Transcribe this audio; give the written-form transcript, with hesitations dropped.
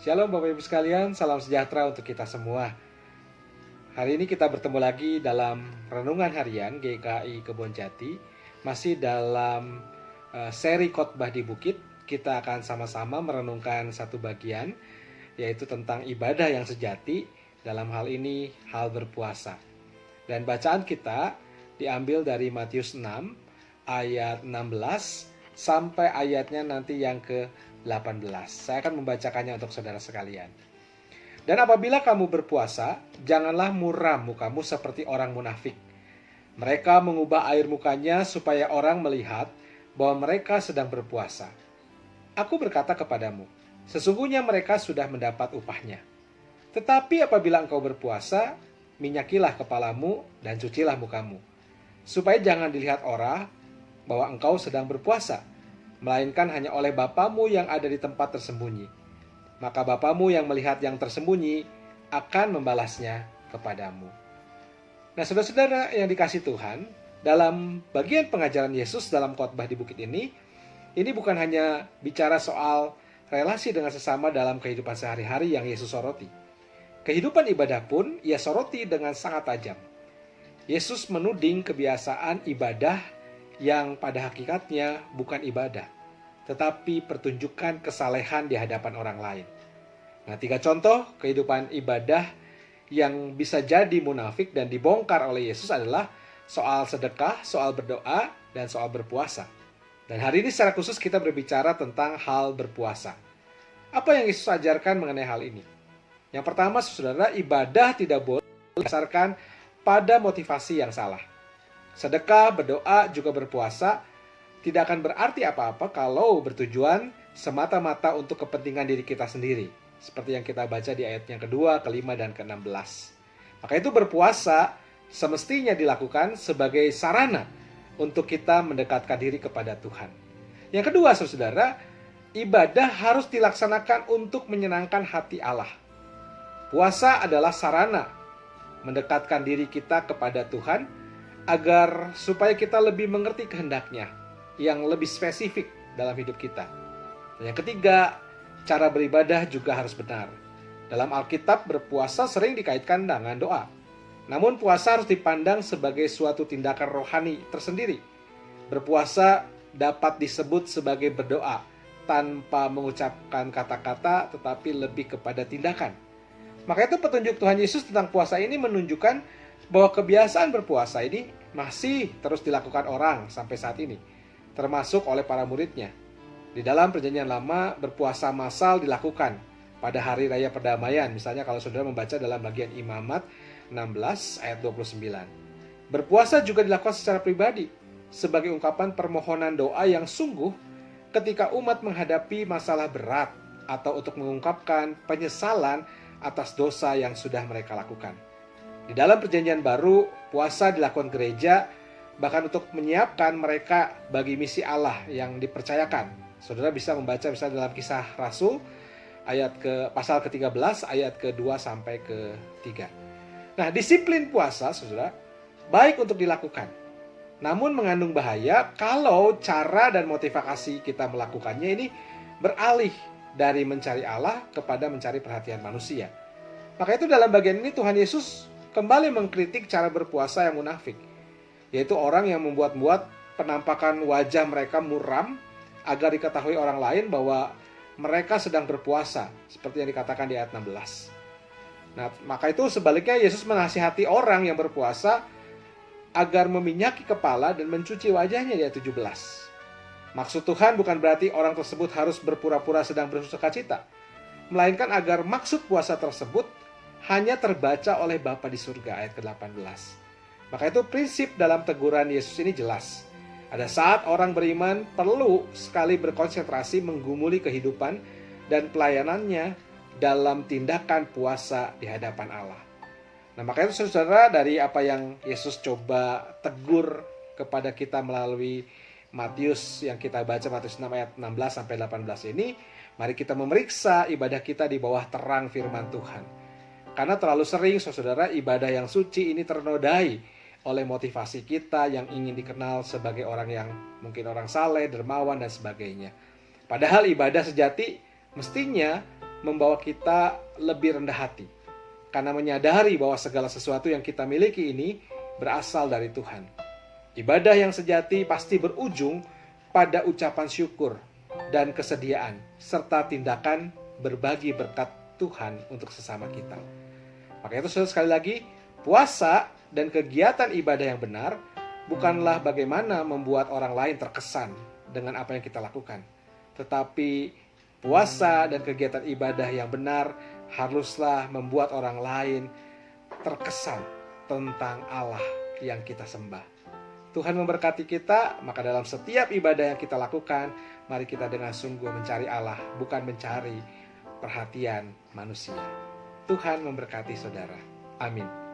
Shalom Bapak Ibu sekalian, salam sejahtera untuk kita semua. Hari ini kita bertemu lagi dalam Renungan Harian GKI Kebonjati. Masih dalam seri khotbah di bukit. Kita akan sama-sama merenungkan satu bagian, yaitu tentang ibadah yang sejati, dalam hal ini hal berpuasa. Dan bacaan kita diambil dari Matius 6 ayat 16 sampai ayatnya nanti yang ke-18. Saya akan membacakannya untuk saudara sekalian. Dan apabila kamu berpuasa, janganlah muram mukamu seperti orang munafik. Mereka mengubah air mukanya supaya orang melihat bahwa mereka sedang berpuasa. Aku berkata kepadamu, sesungguhnya mereka sudah mendapat upahnya. Tetapi apabila engkau berpuasa, minyakilah kepalamu dan cucilah mukamu, supaya jangan dilihat orang bahwa engkau sedang berpuasa, melainkan hanya oleh Bapamu yang ada di tempat tersembunyi. Maka Bapamu yang melihat yang tersembunyi akan membalasnya kepadamu. Nah, saudara-saudara yang dikasihi Tuhan, dalam bagian pengajaran Yesus dalam khotbah di bukit ini bukan hanya bicara soal relasi dengan sesama dalam kehidupan sehari-hari yang Yesus soroti. Kehidupan ibadah pun ia soroti dengan sangat tajam. Yesus menuding kebiasaan ibadah yang pada hakikatnya bukan ibadah, tetapi pertunjukan kesalehan di hadapan orang lain. Nah, 3 contoh kehidupan ibadah yang bisa jadi munafik dan dibongkar oleh Yesus adalah soal sedekah, soal berdoa, dan soal berpuasa. Dan hari ini secara khusus kita berbicara tentang hal berpuasa. Apa yang Yesus ajarkan mengenai hal ini? Yang pertama, saudara, ibadah tidak boleh berdasarkan pada motivasi yang salah. Sedekah, berdoa, juga berpuasa tidak akan berarti apa-apa kalau bertujuan semata-mata untuk kepentingan diri kita sendiri. Seperti yang kita baca di ayat yang kedua, kelima, dan ke-16. Maka itu berpuasa semestinya dilakukan sebagai sarana untuk kita mendekatkan diri kepada Tuhan. Yang kedua, saudara, ibadah harus dilaksanakan untuk menyenangkan hati Allah. Puasa adalah sarana mendekatkan diri kita kepada Tuhan, agar supaya kita lebih mengerti kehendaknya yang lebih spesifik dalam hidup kita. Dan yang ketiga, cara beribadah juga harus benar. Dalam Alkitab, berpuasa sering dikaitkan dengan doa. Namun puasa harus dipandang sebagai suatu tindakan rohani tersendiri. Berpuasa dapat disebut sebagai berdoa tanpa mengucapkan kata-kata, tetapi lebih kepada tindakan. Maka itu petunjuk Tuhan Yesus tentang puasa ini menunjukkan bahwa kebiasaan berpuasa ini masih terus dilakukan orang sampai saat ini, termasuk oleh para muridnya. Di dalam Perjanjian Lama, berpuasa massal dilakukan pada hari raya perdamaian. Misalnya kalau saudara membaca dalam bagian Imamat 16 ayat 29. Berpuasa juga dilakukan secara pribadi sebagai ungkapan permohonan doa yang sungguh ketika umat menghadapi masalah berat atau untuk mengungkapkan penyesalan atas dosa yang sudah mereka lakukan. Di dalam Perjanjian Baru, puasa dilakukan gereja bahkan untuk menyiapkan mereka bagi misi Allah yang dipercayakan. Saudara bisa membaca misalnya dalam Kisah Rasul pasal ke-13 ayat ke-2 sampai ke-3. Nah, disiplin puasa, saudara, baik untuk dilakukan. Namun mengandung bahaya kalau cara dan motivasi kita melakukannya ini beralih dari mencari Allah kepada mencari perhatian manusia. Maka itu dalam bagian ini Tuhan Yesus kembali mengkritik cara berpuasa yang munafik, yaitu orang yang membuat-buat penampakan wajah mereka muram agar diketahui orang lain bahwa mereka sedang berpuasa, seperti yang dikatakan di ayat 16. Nah, maka itu sebaliknya Yesus menasihati orang yang berpuasa agar meminyaki kepala dan mencuci wajahnya di ayat 17. Maksud Tuhan bukan berarti orang tersebut harus berpura-pura sedang bersukacita, melainkan agar maksud puasa tersebut hanya terbaca oleh Bapa di surga, ayat ke-18. Maka itu prinsip dalam teguran Yesus ini jelas. Ada saat orang beriman perlu sekali berkonsentrasi menggumuli kehidupan dan pelayanannya dalam tindakan puasa di hadapan Allah. Nah, maka itu saudara, dari apa yang Yesus coba tegur kepada kita melalui Matius yang kita baca, Matius 6 ayat 16 sampai 18 ini, mari kita memeriksa ibadah kita di bawah terang firman Tuhan. Karena terlalu sering, saudara, ibadah yang suci ini ternodai oleh motivasi kita yang ingin dikenal sebagai orang yang mungkin orang saleh, dermawan, dan sebagainya. Padahal ibadah sejati mestinya membawa kita lebih rendah hati. Karena menyadari bahwa segala sesuatu yang kita miliki ini berasal dari Tuhan. Ibadah yang sejati pasti berujung pada ucapan syukur dan kesediaan, serta tindakan berbagi berkat Tuhan untuk sesama kita. Maka itu saudara, sekali lagi, puasa dan kegiatan ibadah yang benar bukanlah bagaimana membuat orang lain terkesan dengan apa yang kita lakukan. Tetapi puasa dan kegiatan ibadah yang benar haruslah membuat orang lain terkesan tentang Allah yang kita sembah. Tuhan memberkati kita, maka dalam setiap ibadah yang kita lakukan, mari kita dengan sungguh mencari Allah, bukan mencari perhatian manusia. Tuhan memberkati saudara. Amin.